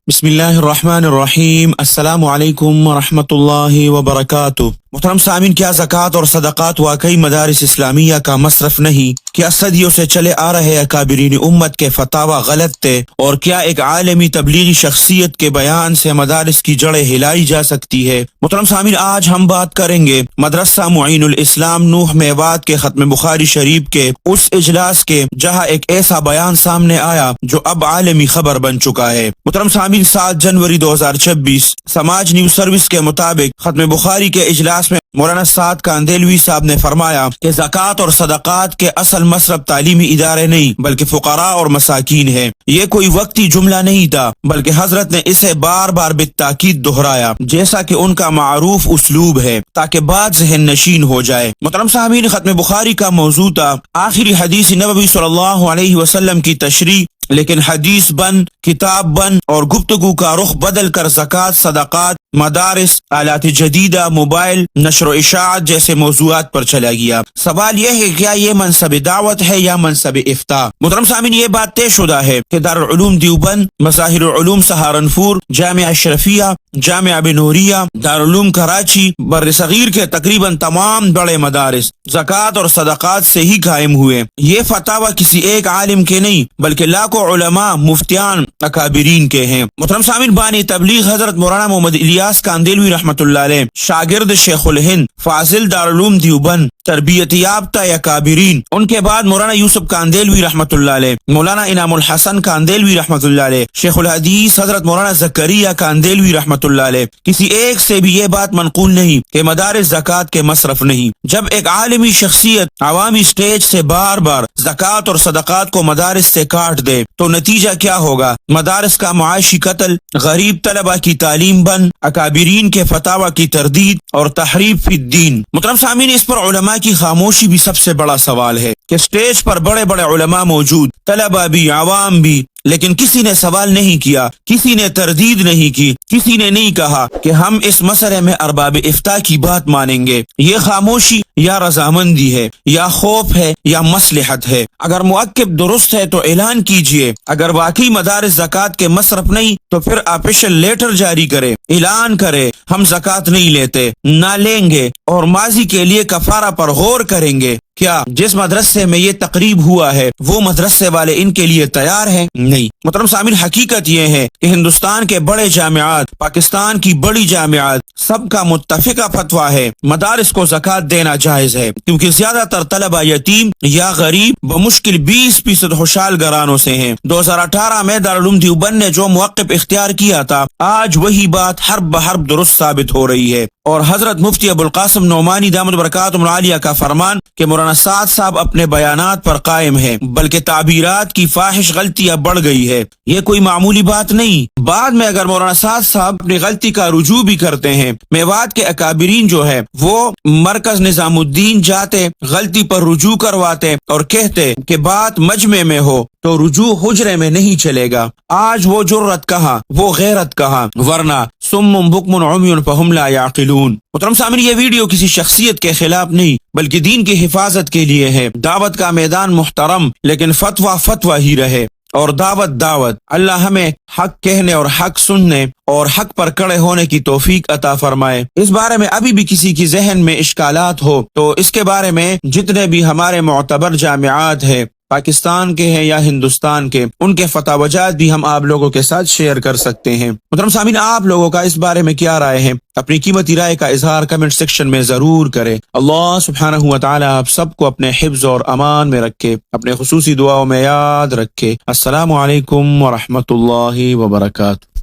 بسم اللہ الرحمن الرحیم۔ السلام علیکم ورحمۃ اللہ وبرکاتہ۔ محترم سامعین، کیا زکوٰۃ اور صدقات واقعی مدارس اسلامیہ کا مصرف نہیں؟ کیا صدیوں سے چلے آ رہے اکابرین امت کے فتاوی غلط تھے؟ اور کیا ایک عالمی تبلیغی شخصیت کے بیان سے مدارس کی جڑیں ہلائی جا سکتی ہے؟ محترم سامعین، آج ہم بات کریں گے مدرسہ معین الاسلام نوح میوات کے ختم بخاری شریف کے اس اجلاس کے جہاں ایک ایسا بیان سامنے آیا جو اب عالمی خبر بن چکا ہے۔ محترم سامعین، 7 جنوری 2026 سماج نیوز سروس کے مطابق ختم بخاری کے اجلاس میں مولانا سعد کاندیلوی صاحب نے فرمایا کہ زکوٰۃ اور صدقات کے اصل مصرف تعلیمی ادارے نہیں بلکہ فقراء اور مساکین ہے۔ یہ کوئی وقتی جملہ نہیں تھا بلکہ حضرت نے اسے بار بار بالتاکید دہرایا جیسا کہ ان کا معروف اسلوب ہے تاکہ بات ذہن نشین ہو جائے۔ محترم صاحبین، ختم بخاری کا موضوع تھا آخری حدیث نبوی صلی اللہ علیہ وسلم کی تشریح، لیکن حدیث بن، کتاب بن اور گفتگو کا رخ بدل کر زکوٰۃ، صدقات، مدارس، آلات جدیدہ، موبائل، نشر و اشاعت جیسے موضوعات پر چلا گیا۔ سوال یہ ہے کیا یہ منصب دعوت ہے یا منصب افتاء؟ محترم سامعین، یہ بات طے شدہ ہے کہ دارالعلوم دیوبند، مظاہر العلوم سہارنپور، جامعہ اشرفیہ، جامعہ بنوریہ، دارالعلوم کراچی، بر صغیر کے تقریباً تمام بڑے مدارس زکوٰۃ اور صدقات سے ہی قائم ہوئے۔ یہ فتاوی کسی ایک عالم کے نہیں بلکہ لاکھوں علماء، مفتیان، اکابرین کے ہیں۔ محترم سامعین، بانی تبلیغ حضرت مولانا محمد الیاس کاندیلوی رحمۃ اللہ علیہ، شاگرد شیخ الہند، فاضل دارالعلوم دیوبند، تربیت یافتہ اکابرین، ان کے بعد مولانا یوسف کاندیلوی رحمۃ اللہ علیہ، مولانا انعام الحسن کاندیلوی رحمۃ اللہ علیہ، شیخ الحدیث حضرت مولانا زکریا کاندیلوی رحمۃ اللہ علیہ، کسی ایک سے بھی یہ بات منقول نہیں کہ مدارس زکوٰۃ کے مصرف نہیں۔ جب ایک عالمی شخصیت عوامی سٹیج سے بار بار زکوٰۃ اور صدقات کو مدارس سے کاٹ دے تو نتیجہ کیا ہوگا؟ مدارس کا معاشی قتل، غریب طلبہ کی تعلیم بند، اکابرین کے فتاوی کی تردید اور تحریف فی الدین۔ محترم سامعین، اس پر علماء کی خاموشی بھی سب سے بڑا سوال ہے کہ سٹیج پر بڑے بڑے علماء موجود، طلبہ بھی، عوام بھی، لیکن کسی نے سوال نہیں کیا، کسی نے تردید نہیں کی، کسی نے نہیں کہا کہ ہم اس مسئلے میں ارباب افتاء کی بات مانیں گے۔ یہ خاموشی یا رضامندی ہے، یا خوف ہے، یا مصلحت ہے؟ اگر موقف درست ہے تو اعلان کیجئے، اگر واقعی مدارس زکوٰۃ کے مصرف نہیں تو پھر آفیشل لیٹر جاری کرے، اعلان کرے ہم زکوٰۃ نہیں لیتے، نہ لیں گے اور ماضی کے لیے کفارہ پر غور کریں گے۔ کیا جس مدرسے میں یہ تقریب ہوا ہے وہ مدرسے والے ان کے لیے تیار ہیں؟ نہیں۔ محترم سامعین، حقیقت یہ ہے کہ ہندوستان کے بڑے جامعات، پاکستان کی بڑی جامعات، سب کا متفقہ فتویٰ ہے مدارس کو زکوٰۃ دینا جائز ہے، کیونکہ زیادہ تر طلبہ یتیم یا غریب بمشکل 20% خوشحال گھرانوں سے ہیں۔ 2018 میں دارالعلوم دیوبند نے جو موقف اختیار کیا تھا، آج وہی بات حرف بحرف درست ثابت ہو رہی ہے، اور حضرت مفتی ابوالقاسم نعمانی دامت برکاتہم العالیہ کا فرمان کہ مولانا سعد صاحب اپنے بیانات پر قائم ہے، بلکہ تعبیرات کی فاحش غلطیاں بڑھ گئی ہے۔ یہ کوئی معمولی بات نہیں۔ بعد میں اگر مولانا سعد صاحب اپنی غلطی کا رجوع بھی کرتے ہیں، میوات کے اکابرین جو ہے وہ مرکز نظام الدین جاتے، غلطی پر رجوع کرواتے اور کہتے کہ بات مجمع میں ہو تو رجوع حجرے میں نہیں چلے گا۔ آج وہ جرت کہاں، وہ غیرت کہاں، ورنہ سم بکم عمی فہم لا یعقلون۔ محترم سامعین، یہ ویڈیو کسی شخصیت کے خلاف نہیں بلکہ دین کی حفاظت کے لیے ہے۔ دعوت کا میدان محترم، لیکن فتویٰ فتویٰ ہی رہے اور دعوت دعوت۔ اللہ ہمیں حق کہنے اور حق سننے اور حق پر کڑے ہونے کی توفیق عطا فرمائے۔ اس بارے میں ابھی بھی کسی کی ذہن میں اشکالات ہو تو اس کے بارے میں جتنے بھی ہمارے معتبر جامعات ہیں، پاکستان کے ہیں یا ہندوستان کے، ان کے فتاوی جات بھی ہم آپ لوگوں کے ساتھ شیئر کر سکتے ہیں۔ محترم سامعین، آپ لوگوں کا اس بارے میں کیا رائے ہے؟ اپنی قیمتی رائے کا اظہار کمنٹ سیکشن میں ضرور کریں۔ اللہ سبحانہ و تعالی آپ سب کو اپنے حفظ اور امان میں رکھے، اپنے خصوصی دعاؤں میں یاد رکھے۔ السلام علیکم ورحمۃ اللہ وبرکاتہ۔